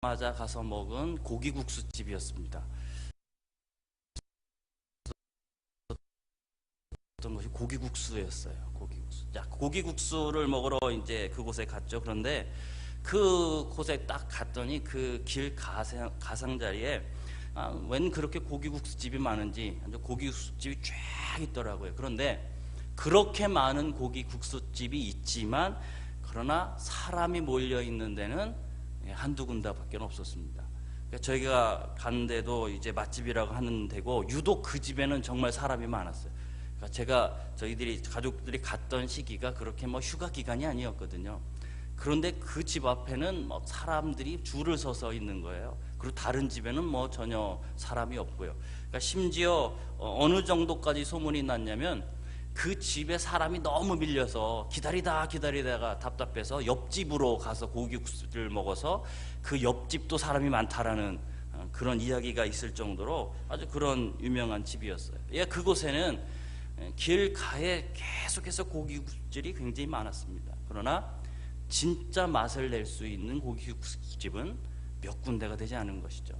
맞아 가서 먹은 고기국수집이었습니다. 어떤 것이 고기국수였어요. 고기국수. 자, 고기국수를 먹으러 이제 그곳에 갔죠. 그런데 그곳에 딱 갔더니 그 길 가상자리에 웬 그렇게 고기국수집이 많은지 고기국수집이 쫙 있더라고요. 그런데 그렇게 많은 고기국수집이 있지만 그러나 사람이 몰려 있는 데는 한두 군데밖에 없었습니다. 그러니까 저희가 간 데도 이제 맛집이라고 하는 데고 유독 그 집에는 정말 사람이 많았어요. 그러니까 저희들이 가족들이 갔던 시기가 그렇게 뭐 휴가 기간이 아니었거든요. 그런데 그 집 앞에는 뭐 사람들이 줄을 서서 있는 거예요. 그리고 다른 집에는 뭐 전혀 사람이 없고요. 그러니까 심지어 어느 정도까지 소문이 났냐면 그 집에 사람이 너무 밀려서 기다리다가 답답해서 옆집으로 가서 고기국수를 먹어서 그 옆집도 사람이 많다라는 그런 이야기가 있을 정도로 아주 그런 유명한 집이었어요. 그곳에는 길가에 계속해서 고기국수집이 굉장히 많았습니다. 그러나 진짜 맛을 낼 수 있는 고기국수집은 몇 군데가 되지 않은 것이죠.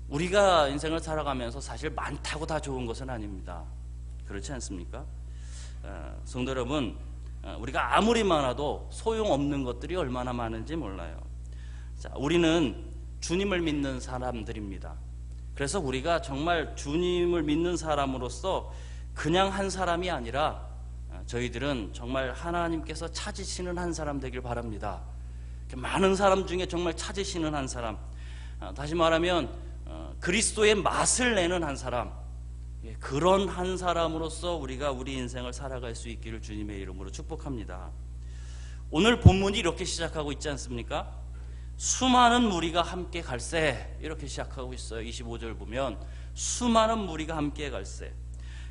우리가 인생을 살아가면서 사실 많다고 다 좋은 것은 아닙니다. 그렇지 않습니까? 성도 여러분, 우리가 아무리 많아도 소용없는 것들이 얼마나 많은지 몰라요. 자, 우리는 주님을 믿는 사람들입니다. 그래서 우리가 정말 주님을 믿는 사람으로서 그냥 한 사람이 아니라 저희들은 정말 하나님께서 찾으시는 한 사람 되길 바랍니다. 많은 사람 중에 정말 찾으시는 한 사람, 다시 말하면 그리스도의 맛을 내는 한 사람, 그런 한 사람으로서 우리가 우리 인생을 살아갈 수 있기를 주님의 이름으로 축복합니다. 오늘 본문이 이렇게 시작하고 있지 않습니까? 수많은 무리가 함께 갈새, 이렇게 시작하고 있어요. 25절 보면 수많은 무리가 함께 갈새.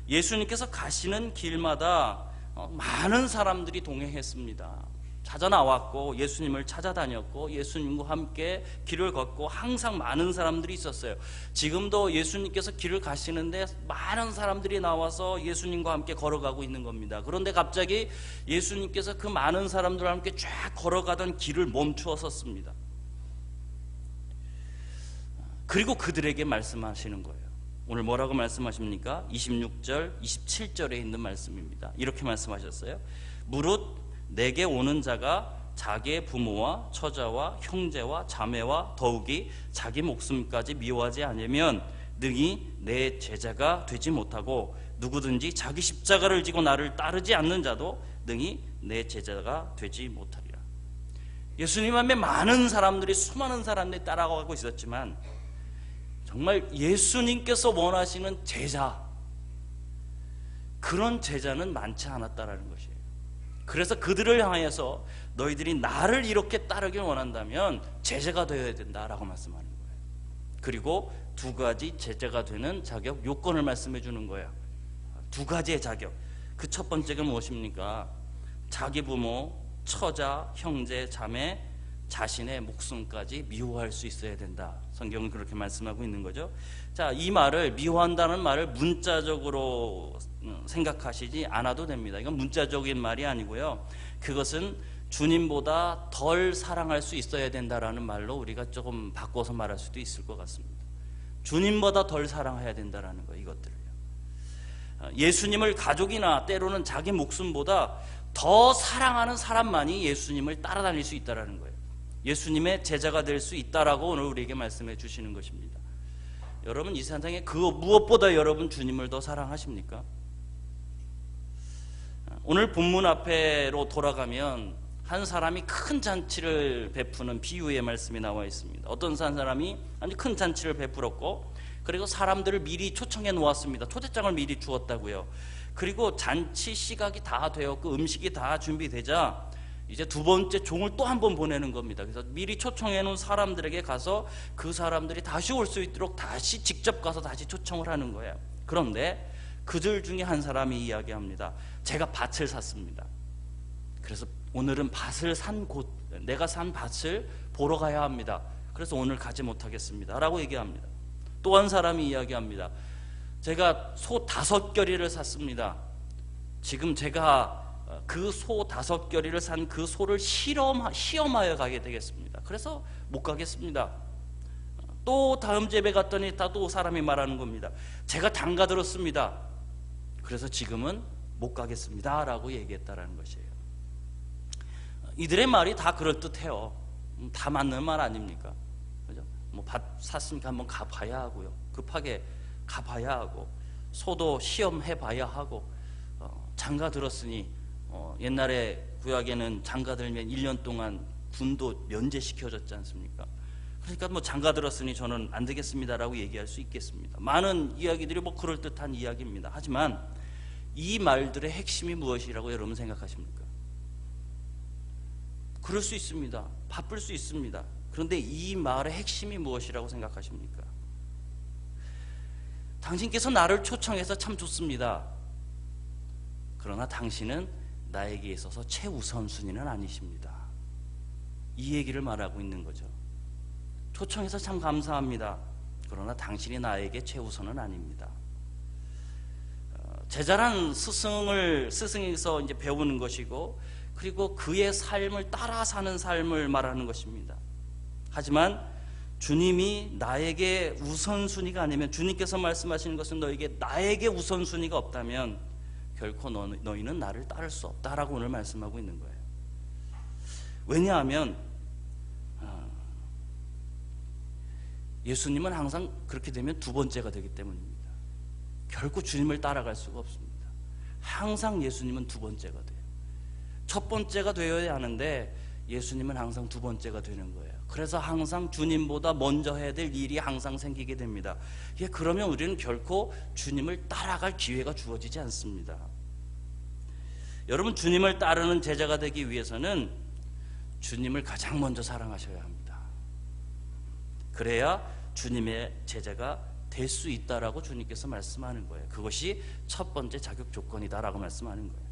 예수님께서 가시는 길마다 많은 사람들이 동행했습니다. 찾아 나왔고 예수님을 찾아다녔고 예수님과 함께 길을 걷고 항상 많은 사람들이 있었어요. 지금도 예수님께서 길을 가시는데 많은 사람들이 나와서 예수님과 함께 걸어가고 있는 겁니다. 그런데 갑자기 예수님께서 그 많은 사람들과 함께 쫙 걸어가던 길을 멈추어 섰습니다. 그리고 그들에게 말씀하시는 거예요. 오늘 뭐라고 말씀하십니까? 26절, 27절에 있는 말씀입니다. 이렇게 말씀하셨어요. 무릇 내게 오는 자가 자기의 부모와 처자와 형제와 자매와 더욱이 자기 목숨까지 미워하지 않으면 능히 내 제자가 되지 못하고 누구든지 자기 십자가를 지고 나를 따르지 않는 자도 능히 내 제자가 되지 못하리라. 예수님 앞에 많은 사람들이, 수많은 사람들이 따라가고 있었지만 정말 예수님께서 원하시는 제자, 그런 제자는 많지 않았다라는 것이에요. 그래서 그들을 향해서 너희들이 나를 이렇게 따르길 원한다면 제자가 되어야 된다라고 말씀하는 거예요. 그리고 두 가지 제자가 되는 자격, 요건을 말씀해 주는 거예요. 두 가지의 자격. 그 첫 번째가 무엇입니까? 자기 부모, 처자, 형제, 자매, 자신의 목숨까지 미워할 수 있어야 된다. 성경은 그렇게 말씀하고 있는 거죠. 자, 이 말을, 미워한다는 말을 문자적으로 생각하시지 않아도 됩니다. 이건 문자적인 말이 아니고요. 그것은 주님보다 덜 사랑할 수 있어야 된다라는 말로 우리가 조금 바꿔서 말할 수도 있을 것 같습니다. 주님보다 덜 사랑해야 된다라는 거예요. 이것들을요. 예수님을 가족이나 때로는 자기 목숨보다 더 사랑하는 사람만이 예수님을 따라다닐 수 있다라는 거예요. 예수님의 제자가 될 수 있다라고 오늘 우리에게 말씀해 주시는 것입니다. 여러분, 이 세상에 그 무엇보다 여러분 주님을 더 사랑하십니까? 오늘 본문 앞에로 돌아가면 한 사람이 큰 잔치를 베푸는 비유의 말씀이 나와 있습니다. 어떤 한 사람이 아주 큰 잔치를 베풀었고, 그리고 사람들을 미리 초청해 놓았습니다. 초대장을 미리 주었다고요. 그리고 잔치 시각이 다 되었고 음식이 다 준비되자 이제 두 번째 종을 또 한 번 보내는 겁니다. 그래서 미리 초청해 놓은 사람들에게 가서 그 사람들이 다시 올 수 있도록 다시 직접 가서 다시 초청을 하는 거예요. 그런데 그들 중에 한 사람이 이야기합니다. 제가 밭을 샀습니다. 그래서 오늘은 밭을 산 곳, 내가 산 밭을 보러 가야 합니다. 그래서 오늘 가지 못하겠습니다 라고 얘기합니다. 또 한 사람이 이야기합니다. 제가 소 5겨리를 샀습니다. 지금 제가 그 소 5겨리를 산 그 소를 시험하여 가게 되겠습니다. 그래서 못 가겠습니다. 또 다음 예배 갔더니 또 사람이 말하는 겁니다. 제가 단가 들었습니다. 그래서 지금은 못 가겠습니다 라고 얘기했다라는 것이에요. 이들의 말이 다 그럴듯해요. 다 맞는 말 아닙니까? 그죠? 뭐 밭 샀으니까 한번 가봐야 하고요. 급하게 가봐야 하고, 소도 시험해 봐야 하고, 장가 들었으니 옛날에 구약에는 장가 들면 1년 동안 군도 면제시켜줬지 않습니까? 그러니까 뭐 장가 들었으니 저는 안 되겠습니다라고 얘기할 수 있겠습니다. 많은 이야기들이 뭐 그럴듯한 이야기입니다. 하지만 이 말들의 핵심이 무엇이라고 여러분 생각하십니까? 그럴 수 있습니다. 바쁠 수 있습니다. 그런데 이 말의 핵심이 무엇이라고 생각하십니까? 당신께서 나를 초청해서 참 좋습니다. 그러나 당신은 나에게 있어서 최우선순위는 아니십니다. 이 얘기를 말하고 있는 거죠. 초청해서 참 감사합니다. 그러나 당신이 나에게 최우선은 아닙니다. 제자란 스승에서 이제 배우는 것이고, 그리고 그의 삶을 따라 사는 삶을 말하는 것입니다. 하지만 주님이 나에게 우선순위가 아니면, 주님께서 말씀하시는 것은 너에게 나에게 우선순위가 없다면 결코 너희는 나를 따를 수 없다라고 오늘 말씀하고 있는 거예요. 왜냐하면 예수님은 항상 그렇게 되면 두 번째가 되기 때문입니다. 결코 주님을 따라갈 수가 없습니다. 항상 예수님은 두 번째가 돼요. 첫 번째가 되어야 하는데 예수님은 항상 두 번째가 되는 거예요. 그래서 항상 주님보다 먼저 해야 될 일이 항상 생기게 됩니다. 그러면 우리는 결코 주님을 따라갈 기회가 주어지지 않습니다. 여러분, 주님을 따르는 제자가 되기 위해서는 주님을 가장 먼저 사랑하셔야 합니다. 그래야 주님의 제자가 될 수 있다라고 주님께서 말씀하는 거예요. 그것이 첫 번째 자격 조건이다라고 말씀하는 거예요.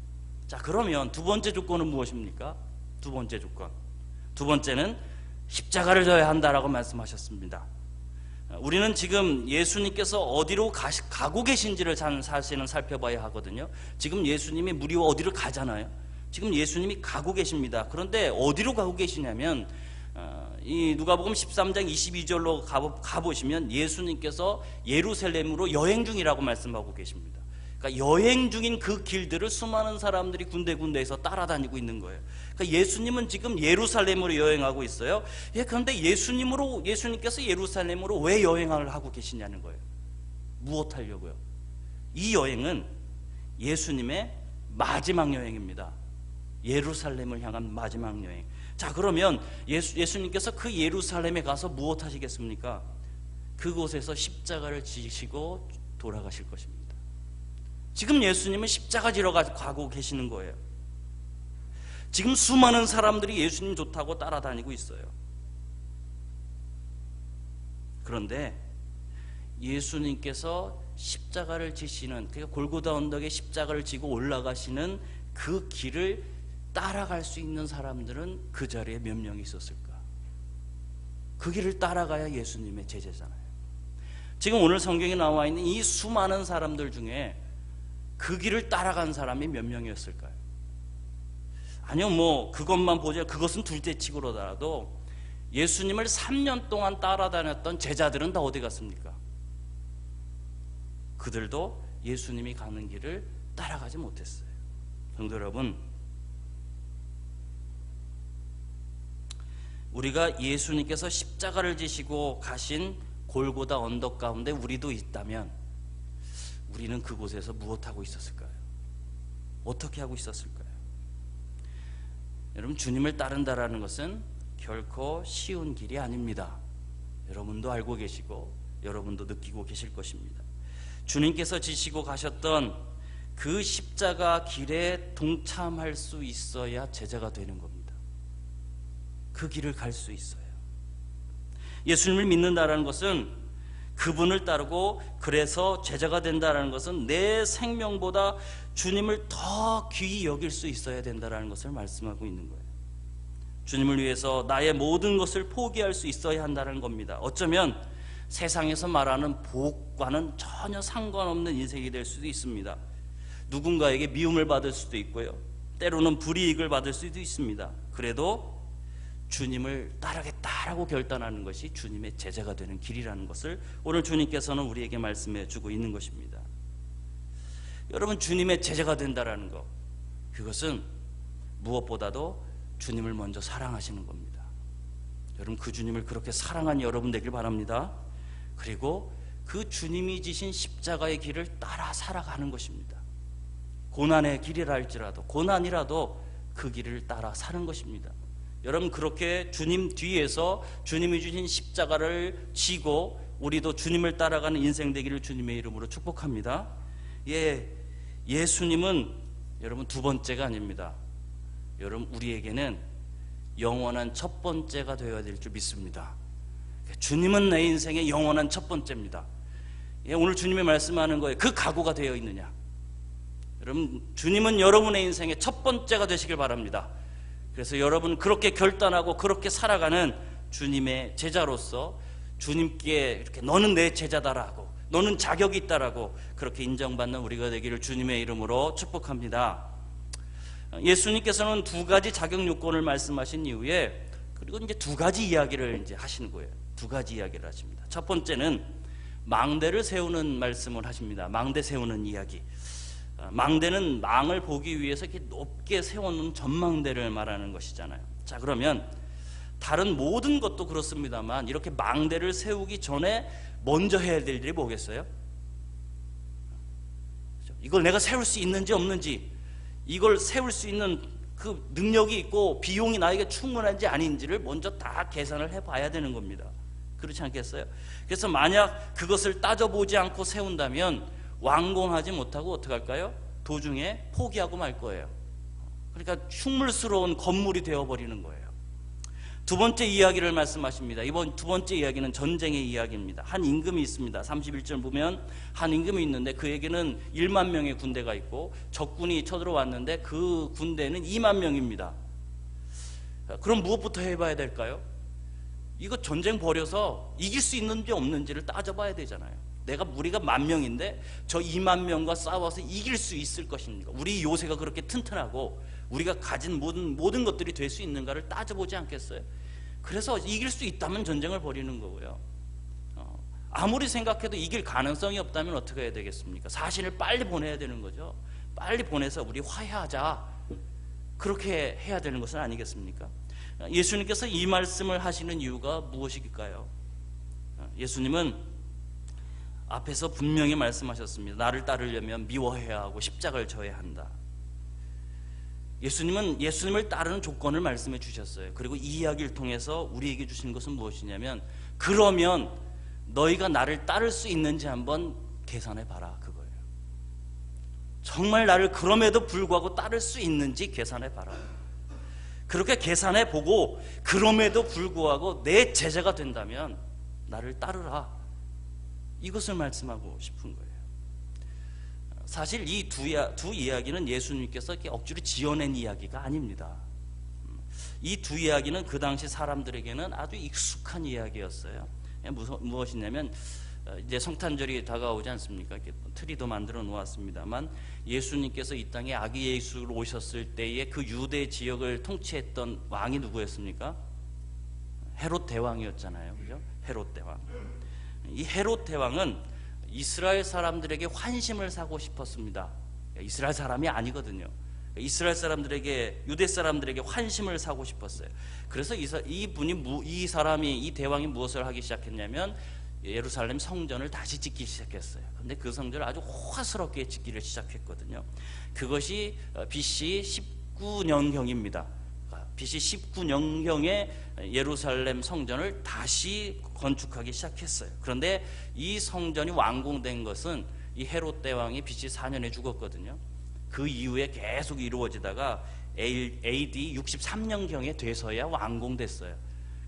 자, 그러면 두 번째 조건은 무엇입니까? 두 번째 조건. 두 번째는 십자가를 져야 한다라고 말씀하셨습니다. 우리는 지금 예수님께서 어디로 가고 계신지를 사실은 살펴봐야 하거든요. 지금 예수님이 무리와 어디로 가잖아요. 지금 예수님이 가고 계십니다. 그런데 어디로 가고 계시냐면 이 누가복음 13장 22절로 가보시면 예수님께서 예루살렘으로 여행 중이라고 말씀하고 계십니다. 그러니까 여행 중인 그 길들을 수많은 사람들이 군데군데에서 따라다니고 있는 거예요. 그러니까 예수님은 지금 예루살렘으로 여행하고 있어요. 그런데 예수님께서 예루살렘으로 왜 여행을 하고 계시냐는 거예요. 무엇 하려고요? 이 여행은 예수님의 마지막 여행입니다. 예루살렘을 향한 마지막 여행. 자, 그러면 예수님께서 그 예루살렘에 가서 무엇 하시겠습니까? 그곳에서 십자가를 지시고 돌아가실 것입니다. 지금 예수님은 십자가 지러 가고 계시는 거예요. 지금 수많은 사람들이 예수님 좋다고 따라다니고 있어요. 그런데 예수님께서 십자가를 지시는, 그러니까 골고다 언덕에 십자가를 지고 올라가시는 그 길을 따라갈 수 있는 사람들은 그 자리에 몇 명이 있었을까? 그 길을 따라가야 예수님의 제자잖아요. 지금 오늘 성경에 나와 있는 이 수많은 사람들 중에 그 길을 따라간 사람이 몇 명이었을까요? 아니요, 뭐 그것만 보자, 그것은 둘째치고라도 예수님을 3년 동안 따라다녔던 제자들은 다 어디 갔습니까? 그들도 예수님이 가는 길을 따라가지 못했어요. 성도 여러분, 우리가 예수님께서 십자가를 지시고 가신 골고다 언덕 가운데 우리도 있다면 우리는 그곳에서 무엇하고 있었을까요? 어떻게 하고 있었을까요? 여러분, 주님을 따른다라는 것은 결코 쉬운 길이 아닙니다. 여러분도 알고 계시고 여러분도 느끼고 계실 것입니다. 주님께서 지시고 가셨던 그 십자가 길에 동참할 수 있어야 제자가 되는 겁니다. 그 길을 갈 수 있어요. 예수님을 믿는다라는 것은, 그분을 따르고 그래서 제자가 된다라는 것은 내 생명보다 주님을 더 귀히 여길 수 있어야 된다라는 것을 말씀하고 있는 거예요. 주님을 위해서 나의 모든 것을 포기할 수 있어야 한다는 겁니다. 어쩌면 세상에서 말하는 복과는 전혀 상관없는 인생이 될 수도 있습니다. 누군가에게 미움을 받을 수도 있고요, 때로는 불이익을 받을 수도 있습니다. 그래도 주님을 따르겠다라고 결단하는 것이 주님의 제자가 되는 길이라는 것을 오늘 주님께서는 우리에게 말씀해 주고 있는 것입니다. 여러분, 주님의 제자가 된다라는 것, 그것은 무엇보다도 주님을 먼저 사랑하시는 겁니다. 여러분, 그 주님을 그렇게 사랑한 여러분 되길 바랍니다. 그리고 그 주님이 지신 십자가의 길을 따라 살아가는 것입니다. 고난의 길이라 할지라도, 고난이라도 그 길을 따라 사는 것입니다. 여러분, 그렇게 주님 뒤에서 주님이 주신 십자가를 지고 우리도 주님을 따라가는 인생 되기를 주님의 이름으로 축복합니다. 예수님은 여러분 두 번째가 아닙니다. 여러분, 우리에게는 영원한 첫 번째가 되어야 될 줄 믿습니다. 주님은 내 인생의 영원한 첫 번째입니다. 오늘 주님이 말씀하는 거예요. 그 각오가 되어 있느냐? 여러분, 주님은 여러분의 인생의 첫 번째가 되시길 바랍니다. 그래서 여러분, 그렇게 결단하고 그렇게 살아가는 주님의 제자로서 주님께 이렇게 너는 내 제자다라고, 너는 자격이 있다라고 그렇게 인정받는 우리가 되기를 주님의 이름으로 축복합니다. 예수님께서는 두 가지 자격 요건을 말씀하신 이후에 그리고 이제 두 가지 이야기를 이제 하시는 거예요. 두 가지 이야기를 하십니다. 첫 번째는 망대를 세우는 말씀을 하십니다. 망대 세우는 이야기. 망대는 망을 보기 위해서 이렇게 높게 세워놓은 전망대를 말하는 것이잖아요. 자, 그러면 다른 모든 것도 그렇습니다만 이렇게 망대를 세우기 전에 먼저 해야 될 일이 뭐겠어요? 이걸 내가 세울 수 있는지 없는지, 이걸 세울 수 있는 그 능력이 있고 비용이 나에게 충분한지 아닌지를 먼저 다 계산을 해봐야 되는 겁니다. 그렇지 않겠어요? 그래서 만약 그것을 따져보지 않고 세운다면 완공하지 못하고 어떻게 할까요? 도중에 포기하고 말 거예요. 그러니까 흉물스러운 건물이 되어버리는 거예요. 두 번째 이야기를 말씀하십니다. 이번 두 번째 이야기는 전쟁의 이야기입니다. 한 임금이 있습니다. 31절 보면 한 임금이 있는데 그에게는 1만 명의 군대가 있고 적군이 쳐들어왔는데 그 군대는 2만 명입니다. 그럼 무엇부터 해봐야 될까요? 이거 전쟁 벌여서 이길 수 있는지 없는지를 따져봐야 되잖아요. 우리가 10,000명인데 저 2만 명과 싸워서 이길 수 있을 것입니까? 우리 요새가 그렇게 튼튼하고 우리가 가진 모든 것들이 될 수 있는가를 따져보지 않겠어요? 그래서 이길 수 있다면 전쟁을 벌이는 거고요. 아무리 생각해도 이길 가능성이 없다면 어떻게 해야 되겠습니까? 사신을 빨리 보내야 되는 거죠. 빨리 보내서 우리 화해하자, 그렇게 해야 되는 것은 아니겠습니까? 예수님께서 이 말씀을 하시는 이유가 무엇일까요? 예수님은 앞에서 분명히 말씀하셨습니다. 나를 따르려면 미워해야 하고 십자가를 져야 한다. 예수님은 예수님을 따르는 조건을 말씀해 주셨어요. 그리고 이 이야기를 통해서 우리에게 주신 것은 무엇이냐면, 그러면 너희가 나를 따를 수 있는지 한번 계산해 봐라, 그거예요. 정말 나를 그럼에도 불구하고 따를 수 있는지 계산해 봐라. 그렇게 계산해 보고 그럼에도 불구하고 내 제자가 된다면 나를 따르라, 이것을 말씀하고 싶은 거예요. 사실 이 두 이야기는 예수님께서 이렇게 억지로 지어낸 이야기가 아닙니다. 이 두 이야기는 그 당시 사람들에게는 아주 익숙한 이야기였어요. 무엇이냐면 이제 성탄절이 다가오지 않습니까? 이렇게 트리도 만들어 놓았습니다만 예수님께서 이 땅에 아기 예수로 오셨을 때에 그 유대 지역을 통치했던 왕이 누구였습니까? 헤롯 대왕이었잖아요, 그죠? 헤롯 대왕. 이 헤롯 대왕은 이스라엘 사람들에게 환심을 사고 싶었습니다. 이스라엘 사람이 아니거든요. 이스라엘 사람들에게, 유대 사람들에게 환심을 사고 싶었어요. 그래서 이 사람이, 이 대왕이 무엇을 하기 시작했냐면 예루살렘 성전을 다시 짓기 시작했어요. 근데 그 성전을 아주 호화스럽게 짓기를 시작했거든요. 그것이 BC 19년경입니다. BC 19년경에 예루살렘 성전을 다시 건축하기 시작했어요. 그런데 이 성전이 완공된 것은 이 헤롯 대왕이 BC 4년에 죽었거든요. 그 이후에 계속 이루어지다가 AD 63년경에 돼서야 완공됐어요.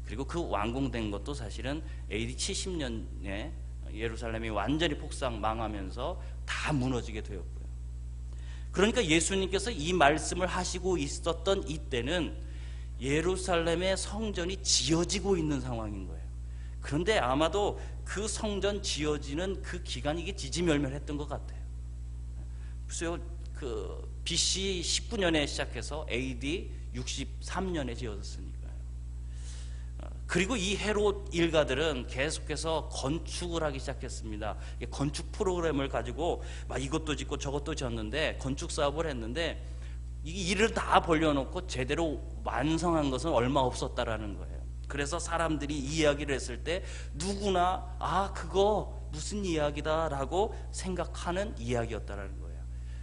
그리고 그 완공된 것도 사실은 AD 70년에 예루살렘이 완전히 폭삭 망하면서 다 무너지게 되었고요. 그러니까 예수님께서 이 말씀을 하시고 있었던 이때는 예루살렘의 성전이 지어지고 있는 상황인 거예요. 그런데 아마도 그 성전 지어지는 그 기간이 이게 지지멸멸했던 것 같아요. 글쎄요, 그 BC 19년에 시작해서 AD 63년에 지어졌으니까요. 그리고 이 헤롯 일가들은 계속해서 건축을 하기 시작했습니다. 건축 프로그램을 가지고 막 이것도 짓고 저것도 짓는데, 건축 사업을 했는데 이 일을 다 벌려놓고 제대로 완성한 것은 얼마 없었다라는 거예요. 그래서 사람들이 이야기를 했을 때 누구나 그거 무슨 이야기다 라고 생각하는 이야기였다라는 거예요.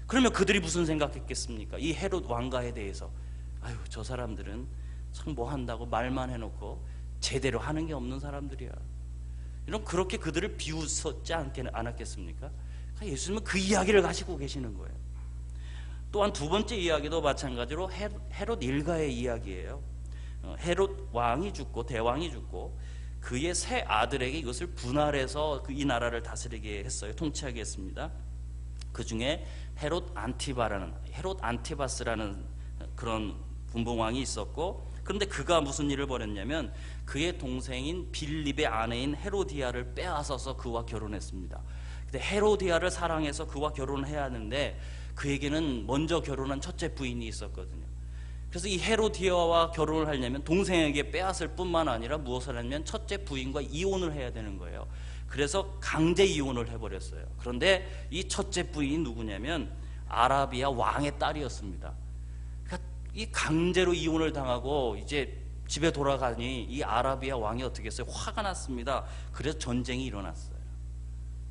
그러면 그들이 무슨 생각했겠습니까? 이 헤롯 왕가에 대해서 저 사람들은 참 뭐 한다고 말만 해놓고 제대로 하는 게 없는 사람들이야. 이런 그렇게 그들을 비웃었지 않았겠습니까? 예수님은 그 이야기를 가지고 계시는 거예요. 또한 두 번째 이야기도 마찬가지로 헤롯 일가의 이야기예요. 헤롯 왕이 죽고 대왕이 죽고 그의 세 아들에게 이것을 분할해서 이 나라를 다스리게 했어요. 통치하게 했습니다. 그 중에 헤롯 안티바스라는 그런 분봉왕이 있었고, 그런데 그가 무슨 일을 벌였냐면 그의 동생인 빌립의 아내인 헤로디아를 빼앗아서 그와 결혼했습니다. 근데 헤로디아를 사랑해서 그와 결혼을 해야 하는데 그에게는 먼저 결혼한 첫째 부인이 있었거든요. 그래서 이 헤로디아와 결혼을 하려면 동생에게 빼앗을 뿐만 아니라 무엇을 하냐면 첫째 부인과 이혼을 해야 되는 거예요. 그래서 강제 이혼을 해버렸어요. 그런데 이 첫째 부인이 누구냐면 아라비아 왕의 딸이었습니다. 그러니까 이 강제로 이혼을 당하고 이제 집에 돌아가니 이 아라비아 왕이 어떻게 했어요? 화가 났습니다. 그래서 전쟁이 일어났어요.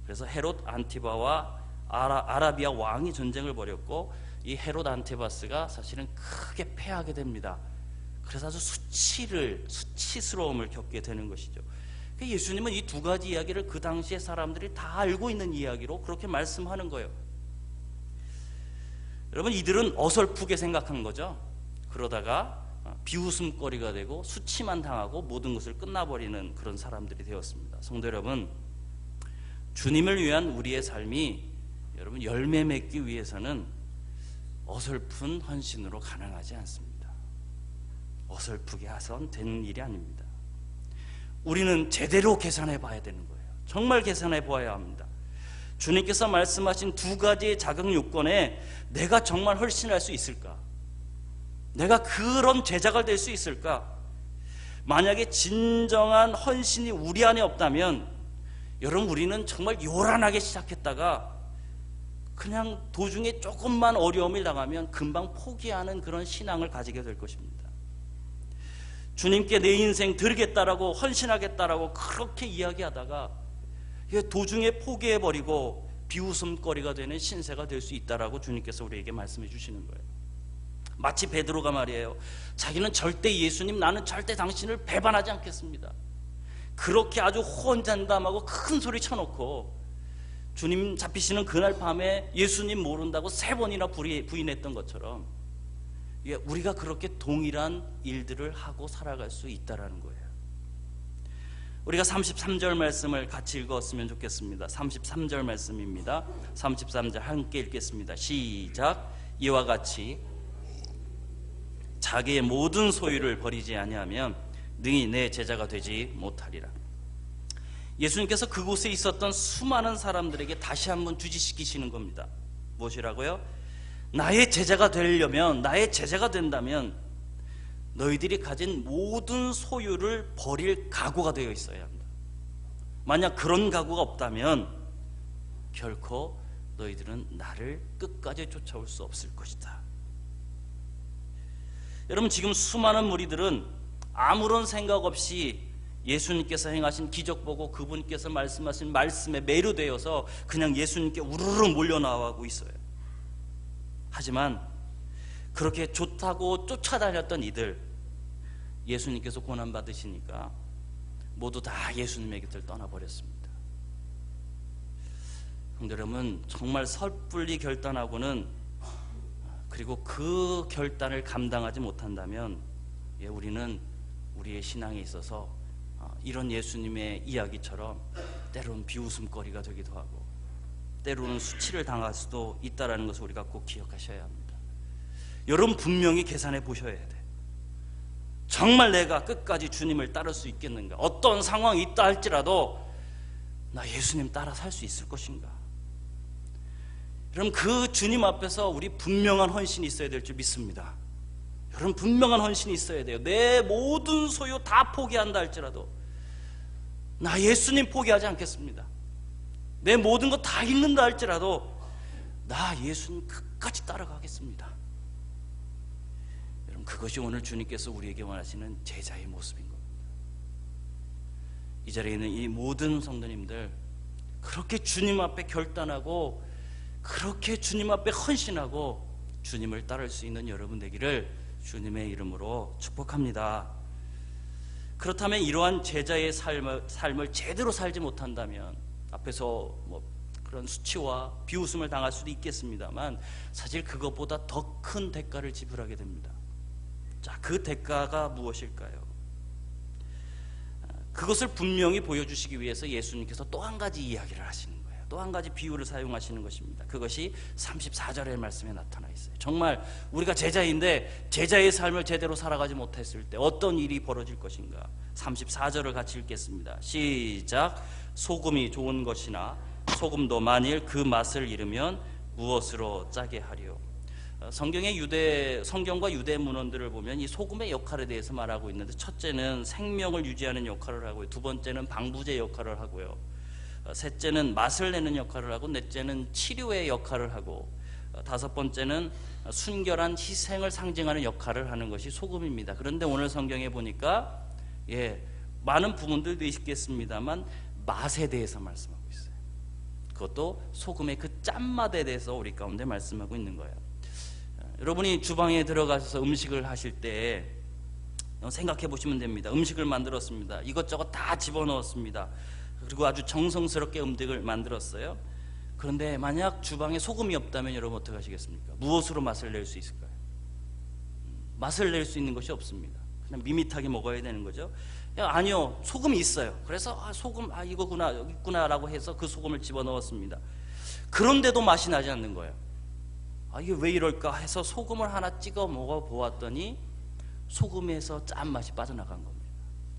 그래서 헤롯 안티바와 아라비아 왕이 전쟁을 벌였고, 이 헤롯 안티바스가 사실은 크게 패하게 됩니다. 그래서 아주 수치스러움을 겪게 되는 것이죠. 예수님은 이 두 가지 이야기를 그 당시에 사람들이 다 알고 있는 이야기로 그렇게 말씀하는 거예요. 여러분, 이들은 어설프게 생각한 거죠. 그러다가 비웃음거리가 되고 수치만 당하고 모든 것을 끝나버리는 그런 사람들이 되었습니다. 성도 여러분, 주님을 위한 우리의 삶이 여러분 열매 맺기 위해서는 어설픈 헌신으로 가능하지 않습니다. 어설프게 해서는 되는 일이 아닙니다. 우리는 제대로 계산해 봐야 되는 거예요. 정말 계산해 보아야 합니다. 주님께서 말씀하신 두 가지의 자격 요건에 내가 정말 헌신할 수 있을까? 내가 그런 제자가 될 수 있을까? 만약에 진정한 헌신이 우리 안에 없다면 여러분, 우리는 정말 요란하게 시작했다가 그냥 도중에 조금만 어려움을 당하면 금방 포기하는 그런 신앙을 가지게 될 것입니다. 주님께 내 인생 드리겠다라고 헌신하겠다라고 그렇게 이야기하다가 도중에 포기해버리고 비웃음거리가 되는 신세가 될 수 있다라고 주님께서 우리에게 말씀해 주시는 거예요. 마치 베드로가 말이에요. 자기는 절대 예수님, 나는 절대 당신을 배반하지 않겠습니다. 그렇게 아주 호언장담하고 큰 소리 쳐놓고 주님 잡히시는 그날 밤에 예수님 모른다고 3번이나 부인했던 것처럼 우리가 그렇게 동일한 일들을 하고 살아갈 수 있다는 거예요. 우리가 33절 말씀을 같이 읽었으면 좋겠습니다. 33절 말씀입니다. 33절 함께 읽겠습니다. 시작. 이와 같이 자기의 모든 소유를 버리지 아니하면 능히 내 제자가 되지 못하리라. 예수님께서 그곳에 있었던 수많은 사람들에게 다시 한번 주지시키시는 겁니다. 무엇이라고요? 나의 제자가 되려면, 나의 제자가 된다면 너희들이 가진 모든 소유를 버릴 각오가 되어 있어야 합니다. 만약 그런 각오가 없다면 결코 너희들은 나를 끝까지 쫓아올 수 없을 것이다. 여러분, 지금 수많은 무리들은 아무런 생각 없이 예수님께서 행하신 기적 보고 그분께서 말씀하신 말씀에 매료되어서 그냥 예수님께 우르르 몰려나가고 있어요. 하지만 그렇게 좋다고 쫓아다녔던 이들, 예수님께서 고난받으시니까 모두 다 예수님의 곁을 떠나버렸습니다. 성도 여러분, 정말 섣불리 결단하고는, 그리고 그 결단을 감당하지 못한다면 우리는 우리의 신앙에 있어서 이런 예수님의 이야기처럼 때로는 비웃음거리가 되기도 하고 때로는 수치를 당할 수도 있다는 것을 우리가 꼭 기억하셔야 합니다. 여러분, 분명히 계산해 보셔야 돼. 정말 내가 끝까지 주님을 따를 수 있겠는가? 어떤 상황이 있다 할지라도 나 예수님 따라 살 수 있을 것인가? 여러분, 그 주님 앞에서 우리 분명한 헌신이 있어야 될 줄 믿습니다. 여러분, 분명한 헌신이 있어야 돼요. 내 모든 소유 다 포기한다 할지라도 나 예수님 포기하지 않겠습니다. 내 모든 거 다 잃는다 할지라도 나 예수님 끝까지 따라가겠습니다. 여러분, 그것이 오늘 주님께서 우리에게 원하시는 제자의 모습인 겁니다. 이 자리에 있는 이 모든 성도님들, 그렇게 주님 앞에 결단하고 그렇게 주님 앞에 헌신하고 주님을 따를 수 있는 여러분 되기를 주님의 이름으로 축복합니다. 그렇다면 이러한 제자의 삶을 제대로 살지 못한다면 앞에서 그런 수치와 비웃음을 당할 수도 있겠습니다만 사실 그것보다 더 큰 대가를 지불하게 됩니다. 자, 그 대가가 무엇일까요? 그것을 분명히 보여주시기 위해서 예수님께서 또 한 가지 이야기를 하시는 거예요. 또 한 가지 비유를 사용하시는 것입니다. 그것이 34절의 말씀에 나타나 있어요. 정말 우리가 제자인데 제자의 삶을 제대로 살아가지 못했을 때 어떤 일이 벌어질 것인가. 34절을 같이 읽겠습니다. 시작. 소금이 좋은 것이나 소금도 만일 그 맛을 잃으면 무엇으로 짜게 하리요. 성경의 성경과 유대 문헌들을 보면 이 소금의 역할에 대해서 말하고 있는데, 첫째는 생명을 유지하는 역할을 하고요, 두 번째는 방부제 역할을 하고요, 셋째는 맛을 내는 역할을 하고, 넷째는 치료의 역할을 하고, 다섯 번째는 순결한 희생을 상징하는 역할을 하는 것이 소금입니다. 그런데 오늘 성경에 보니까 많은 부분들도 있겠습니다만 맛에 대해서 말씀하고 있어요. 그것도 소금의 그 짠맛에 대해서 우리 가운데 말씀하고 있는 거예요. 여러분이 주방에 들어가셔서 음식을 하실 때 생각해 보시면 됩니다. 음식을 만들었습니다. 이것저것 다 집어넣었습니다. 그리고 아주 정성스럽게 음식을 만들었어요. 그런데 만약 주방에 소금이 없다면 여러분 어떻게 하시겠습니까? 무엇으로 맛을 낼 수 있을까요? 맛을 낼 수 있는 것이 없습니다. 그냥 밋밋하게 먹어야 되는 거죠. 아니요, 소금이 있어요. 그래서 소금, 이거구나, 여기 있구나 라고 해서 그 소금을 집어넣었습니다. 그런데도 맛이 나지 않는 거예요. 이게 왜 이럴까 해서 소금을 하나 찍어 먹어보았더니 소금에서 짠맛이 빠져나간 겁니다.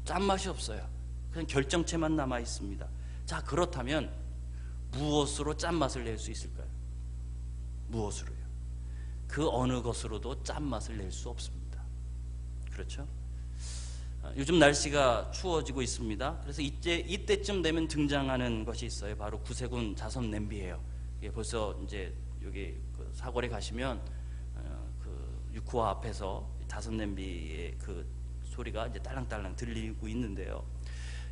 짠맛이 없어요. 그냥 결정체만 남아 있습니다. 자, 그렇다면 무엇으로 짠맛을 낼 수 있을까요? 무엇으로요? 그 어느 것으로도 짠맛을 낼 수 없습니다. 그렇죠? 요즘 날씨가 추워지고 있습니다. 그래서 이때쯤 되면 등장하는 것이 있어요. 바로 구세군 자선 냄비예요. 벌써 이제 여기 그 사거리 가시면 그 육화 앞에서 자선 냄비의 그 소리가 이제 딸랑딸랑 들리고 있는데요.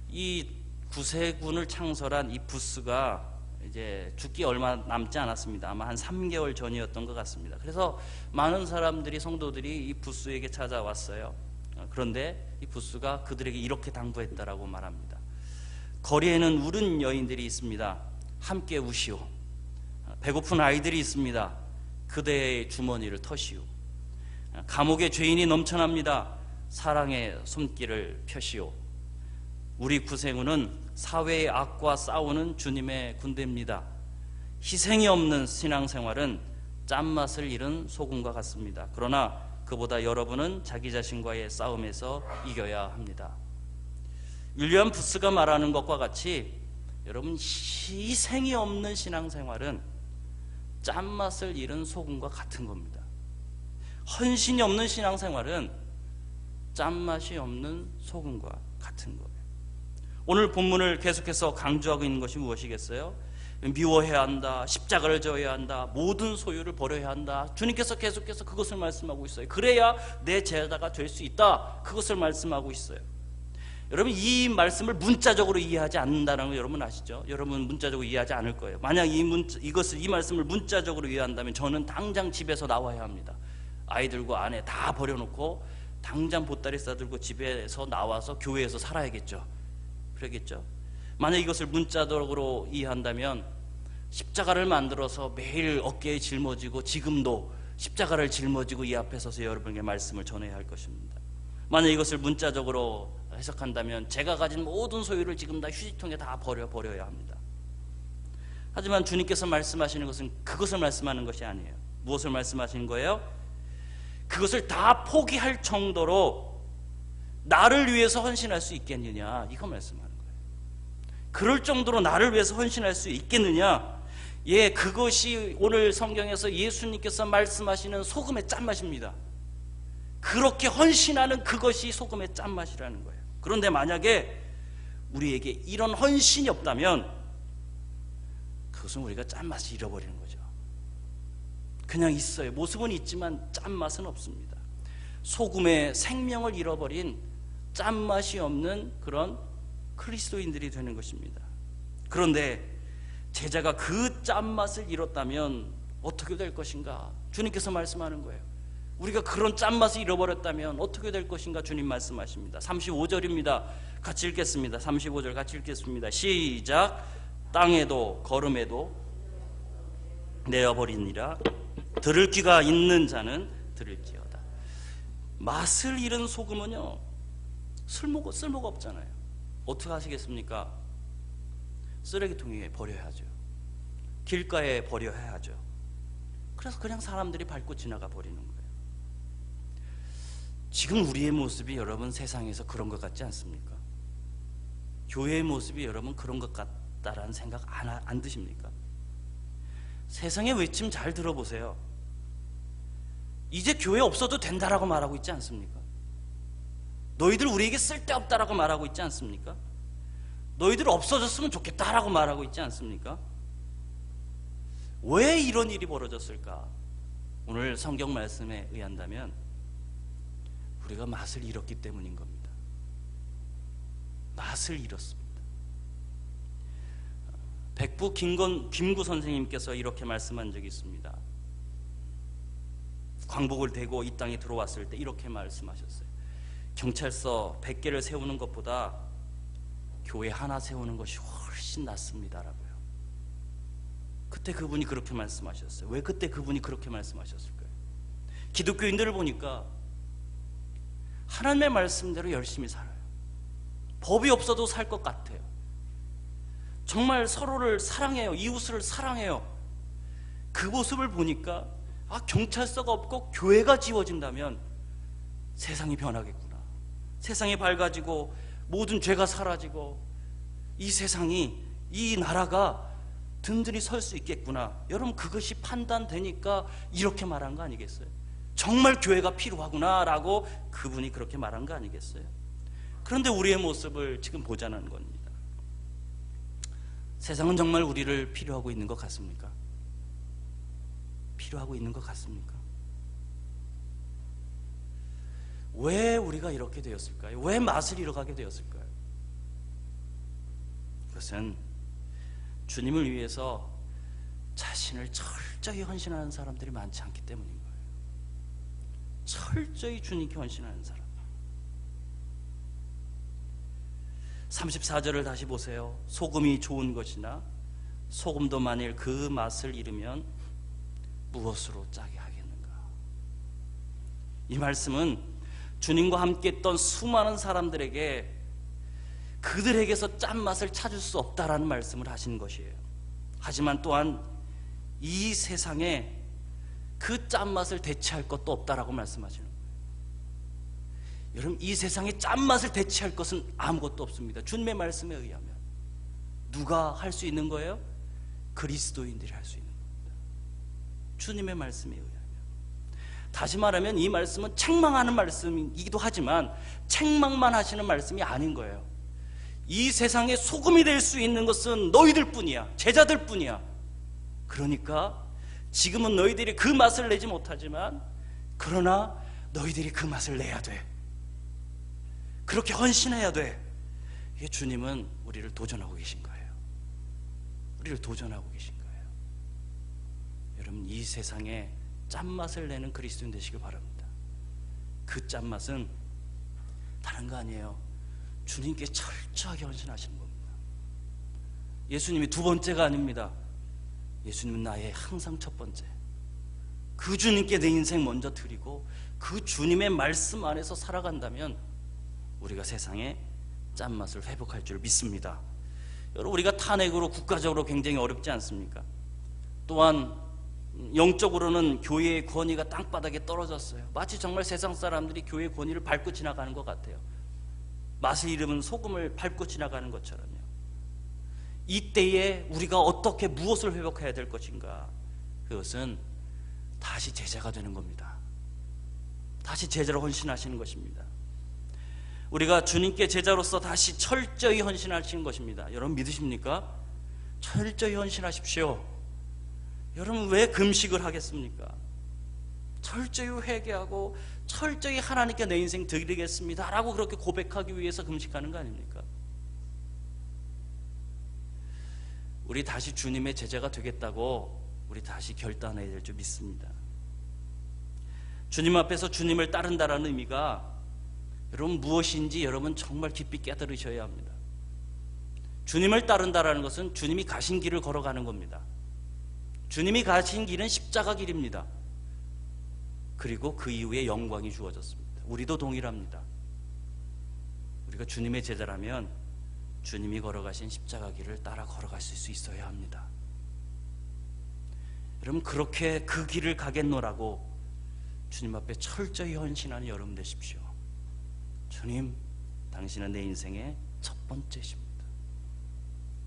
이 구세군을 창설한 이 부스가 이제 죽기 얼마 남지 않았습니다. 아마 한 3개월 전이었던 것 같습니다. 그래서 많은 사람들이, 성도들이 이 부스에게 찾아왔어요. 그런데 이 부스가 그들에게 이렇게 당부했다라고 말합니다. 거리에는 울은 여인들이 있습니다. 함께 우시오. 배고픈 아이들이 있습니다. 그대의 주머니를 터시오. 감옥에 죄인이 넘쳐납니다. 사랑의 손길을 펴시오. 우리 구세군은 사회의 악과 싸우는 주님의 군대입니다. 희생이 없는 신앙생활은 짠맛을 잃은 소금과 같습니다. 그러나 그보다 여러분은 자기 자신과의 싸움에서 이겨야 합니다. 윌리엄 부스가 말하는 것과 같이 여러분, 희생이 없는 신앙생활은 짠맛을 잃은 소금과 같은 겁니다. 헌신이 없는 신앙생활은 짠맛이 없는 소금과 같은 거예요. 오늘 본문을 계속해서 강조하고 있는 것이 무엇이겠어요? 미워해야 한다, 십자가를 져야 한다, 모든 소유를 버려야 한다. 주님께서 계속해서 그것을 말씀하고 있어요. 그래야 내 제자가 될 수 있다, 그것을 말씀하고 있어요. 여러분, 이 말씀을 문자적으로 이해하지 않는다는 거 여러분 아시죠? 여러분 문자적으로 이해하지 않을 거예요. 만약 이 말씀을 문자적으로 이해한다면 저는 당장 집에서 나와야 합니다. 아이들과 아내 다 버려놓고 당장 보따리 싸들고 집에서 나와서 교회에서 살아야겠죠. 그러겠죠? 만약 이것을 문자적으로 이해한다면 십자가를 만들어서 매일 어깨에 짊어지고 지금도 십자가를 짊어지고 이 앞에 서서 여러분에게 말씀을 전해야 할 것입니다. 만약 이것을 문자적으로 해석한다면 제가 가진 모든 소유를 지금 다 휴지통에 다 버려야 합니다. 하지만 주님께서 말씀하시는 것은 그것을 말씀하는 것이 아니에요. 무엇을 말씀하시는 거예요? 그것을 다 포기할 정도로 나를 위해서 헌신할 수 있겠느냐, 이거 말씀하는 거예요. 그럴 정도로 나를 위해서 헌신할 수 있겠느냐? 그것이 오늘 성경에서 예수님께서 말씀하시는 소금의 짠맛입니다. 그렇게 헌신하는 그것이 소금의 짠맛이라는 거예요. 그런데 만약에 우리에게 이런 헌신이 없다면 그것은 우리가 짠맛을 잃어버리는 거죠. 그냥 있어요. 모습은 있지만 짠맛은 없습니다. 소금의 생명을 잃어버린 짠맛이 없는 그런 그리스도인들이 되는 것입니다. 그런데 제자가 그 짠맛을 잃었다면 어떻게 될 것인가? 주님께서 말씀하는 거예요. 우리가 그런 짠맛을 잃어버렸다면 어떻게 될 것인가? 주님 말씀하십니다. 35절입니다. 같이 읽겠습니다. 35절 같이 읽겠습니다. 시작. 땅에도 거름에도 내어버리니라. 들을 귀가 있는 자는 들을지어다. 맛을 잃은 소금은요, 쓸모가 없잖아요. 어떻게 하시겠습니까? 쓰레기통에 버려야죠. 길가에 버려야 하죠. 그래서 그냥 사람들이 밟고 지나가 버리는 거예요. 지금 우리의 모습이 여러분 세상에서 그런 것 같지 않습니까? 교회의 모습이 여러분 그런 것 같다라는 생각 안 드십니까? 세상의 외침 잘 들어보세요. 이제 교회 없어도 된다라고 말하고 있지 않습니까? 너희들 우리에게 쓸데없다라고 말하고 있지 않습니까? 너희들 없어졌으면 좋겠다라고 말하고 있지 않습니까? 왜 이런 일이 벌어졌을까? 오늘 성경 말씀에 의한다면 우리가 맛을 잃었기 때문인 겁니다. 맛을 잃었습니다. 백부 김구 선생님께서 이렇게 말씀한 적이 있습니다. 광복을 대고 이 땅에 들어왔을 때 이렇게 말씀하셨어요. 경찰서 100개를 세우는 것보다 교회 하나 세우는 것이 훨씬 낫습니다라고요. 그때 그분이 그렇게 말씀하셨어요. 왜 그때 그분이 그렇게 말씀하셨을까요? 기독교인들을 보니까 하나님의 말씀대로 열심히 살아요. 법이 없어도 살 것 같아요. 정말 서로를 사랑해요. 이웃을 사랑해요. 그 모습을 보니까 경찰서가 없고 교회가 지워진다면 세상이 변하겠구나. 세상이 밝아지고 모든 죄가 사라지고 이 세상이, 이 나라가 든든히 설 수 있겠구나. 여러분, 그것이 판단되니까 이렇게 말한 거 아니겠어요? 정말 교회가 필요하구나 라고 그분이 그렇게 말한 거 아니겠어요? 그런데 우리의 모습을 지금 보자는 겁니다. 세상은 정말 우리를 필요하고 있는 것 같습니까? 필요하고 있는 것 같습니까? 왜 우리가 이렇게 되었을까요? 왜 맛을 잃어가게 되었을까요? 그것은 주님을 위해서 자신을 철저히 헌신하는 사람들이 많지 않기 때문인 거예요. 철저히 주님께 헌신하는 사람. 34절을 다시 보세요. 소금이 좋은 것이나 소금도 만일 그 맛을 잃으면 무엇으로 짜게 하겠는가? 이 말씀은 주님과 함께 했던 수많은 사람들에게 그들에게서 짠맛을 찾을 수 없다라는 말씀을 하신 것이에요. 하지만 또한 이 세상에 그 짠맛을 대체할 것도 없다라고 말씀하시는 거예요. 여러분, 이 세상에 짠맛을 대체할 것은 아무것도 없습니다. 주님의 말씀에 의하면 누가 할 수 있는 거예요? 그리스도인들이 할 수 있는 겁니다. 주님의 말씀에 의하면. 다시 말하면 이 말씀은 책망하는 말씀이기도 하지만 책망만 하시는 말씀이 아닌 거예요. 이 세상에 소금이 될 수 있는 것은 너희들 뿐이야. 제자들 뿐이야. 그러니까 지금은 너희들이 그 맛을 내지 못하지만 그러나 너희들이 그 맛을 내야 돼. 그렇게 헌신해야 돼. 이게 주님은 우리를 도전하고 계신 거예요. 우리를 도전하고 계신 거예요. 여러분, 이 세상에 짠맛을 내는 그리스도인 되시길 바랍니다. 그 짠맛은 다른 거 아니에요. 주님께 철저하게 헌신하시는 겁니다. 예수님이 두 번째가 아닙니다. 예수님은 나의 항상 첫 번째. 그 주님께 내 인생 먼저 드리고 그 주님의 말씀 안에서 살아간다면 우리가 세상에 짠맛을 회복할 줄 믿습니다. 여러분, 우리가 탄핵으로 국가적으로 굉장히 어렵지 않습니까? 또한 영적으로는 교회의 권위가 땅바닥에 떨어졌어요. 마치 정말 세상 사람들이 교회의 권위를 밟고 지나가는 것 같아요. 맛을 잃으면 소금을 밟고 지나가는 것처럼요. 이때에 우리가 어떻게 무엇을 회복해야 될 것인가? 그것은 다시 제자가 되는 겁니다. 다시 제자로 헌신하시는 것입니다. 우리가 주님께 제자로서 다시 철저히 헌신하시는 것입니다. 여러분 믿으십니까? 철저히 헌신하십시오. 여러분 왜 금식을 하겠습니까? 철저히 회개하고 철저히 하나님께 내 인생 드리겠습니다 라고 그렇게 고백하기 위해서 금식하는 거 아닙니까? 우리 다시 주님의 제자가 되겠다고 우리 다시 결단해야 될 줄 믿습니다. 주님 앞에서 주님을 따른다라는 의미가 여러분 무엇인지 여러분 정말 깊이 깨달으셔야 합니다. 주님을 따른다라는 것은 주님이 가신 길을 걸어가는 겁니다. 주님이 가신 길은 십자가 길입니다. 그리고 그 이후에 영광이 주어졌습니다. 우리도 동일합니다. 우리가 주님의 제자라면 주님이 걸어가신 십자가 길을 따라 걸어가실 수 있어야 합니다. 여러분 그렇게 그 길을 가겠노라고 주님 앞에 철저히 헌신하는 여러분 되십시오. 주님, 당신은 내 인생의 첫 번째십니다.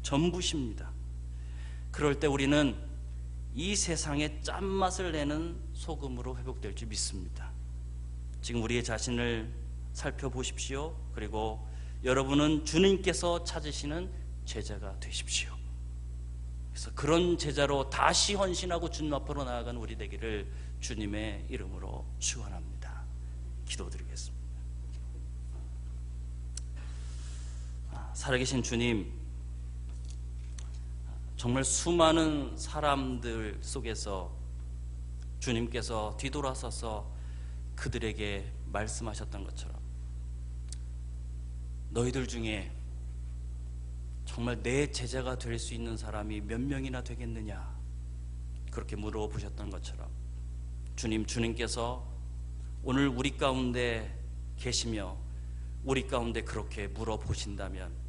전부십니다. 그럴 때 우리는 이 세상의 짠맛을 내는 소금으로 회복될 줄 믿습니다. 지금 우리의 자신을 살펴보십시오. 그리고 여러분은 주님께서 찾으시는 제자가 되십시오. 그래서 그런 제자로 다시 헌신하고 주님 앞으로 나아가는 우리 되기를 주님의 이름으로 축원합니다. 기도드리겠습니다. 살아계신 주님, 정말 수많은 사람들 속에서 주님께서 뒤돌아서서 그들에게 말씀하셨던 것처럼 너희들 중에 정말 내 제자가 될 수 있는 사람이 몇 명이나 되겠느냐 그렇게 물어보셨던 것처럼 주님께서 오늘 우리 가운데 계시며 우리 가운데 그렇게 물어보신다면